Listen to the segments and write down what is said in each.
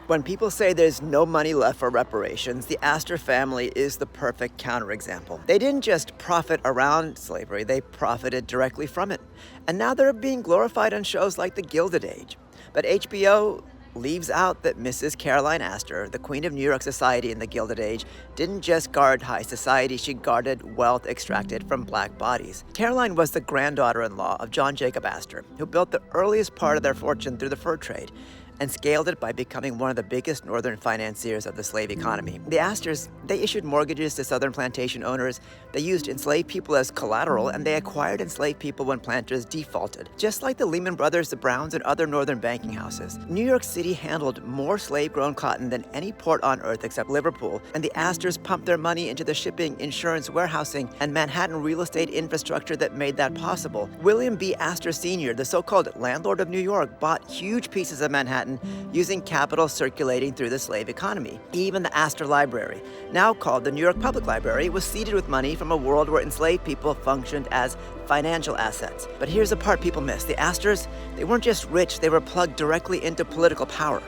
When people say there's no money left for reparations, the Astor family is the perfect counterexample. They didn't just profit around slavery, they profited directly from it. And now they're being glorified on shows like The Gilded Age. But HBO leaves out that Mrs. Caroline Astor, the Queen of New York society in The Gilded Age, didn't just guard high society, she guarded wealth extracted from black bodies. Caroline was the granddaughter-in-law of John Jacob Astor, who built the earliest part of their fortune through the fur trade, and scaled it by becoming one of the biggest northern financiers of the slave economy. The Astors, they issued mortgages to southern plantation owners, they used enslaved people as collateral, and they acquired enslaved people when planters defaulted. Just like the Lehman Brothers, the Browns, and other northern banking houses, New York City handled more slave-grown cotton than any port on earth except Liverpool, and the Astors pumped their money into the shipping, insurance, warehousing, and Manhattan real estate infrastructure that made that possible. William B. Astor Sr., the so-called landlord of New York, bought huge pieces of Manhattan using capital circulating through the slave economy. Even the Astor Library, now called the New York Public Library, was seeded with money from a world where enslaved people functioned as financial assets. But here's the part people miss. The Astors, they weren't just rich, they were plugged directly into political power.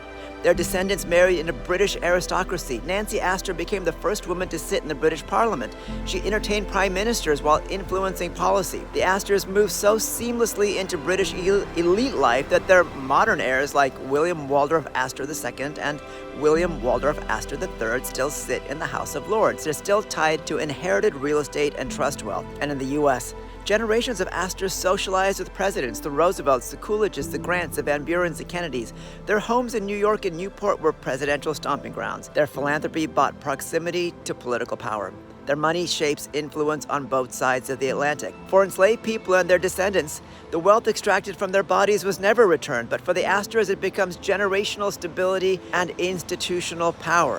Their descendants married into British aristocracy. Nancy Astor became the first woman to sit in the British Parliament. She entertained prime ministers while influencing policy. The Astors moved so seamlessly into British elite life that their modern heirs like William Waldorf Astor II and William Waldorf Astor III still sit in the House of Lords. They're still tied to inherited real estate and trust wealth. And in the U.S., generations of Astors socialized with presidents, the Roosevelts, the Coolidges, the Grants, the Van Burens, the Kennedys. Their homes in New York and Newport were presidential stomping grounds. Their philanthropy bought proximity to political power. Their money shapes influence on both sides of the Atlantic. For enslaved people and their descendants, the wealth extracted from their bodies was never returned, but for the Astors, it becomes generational stability and institutional power.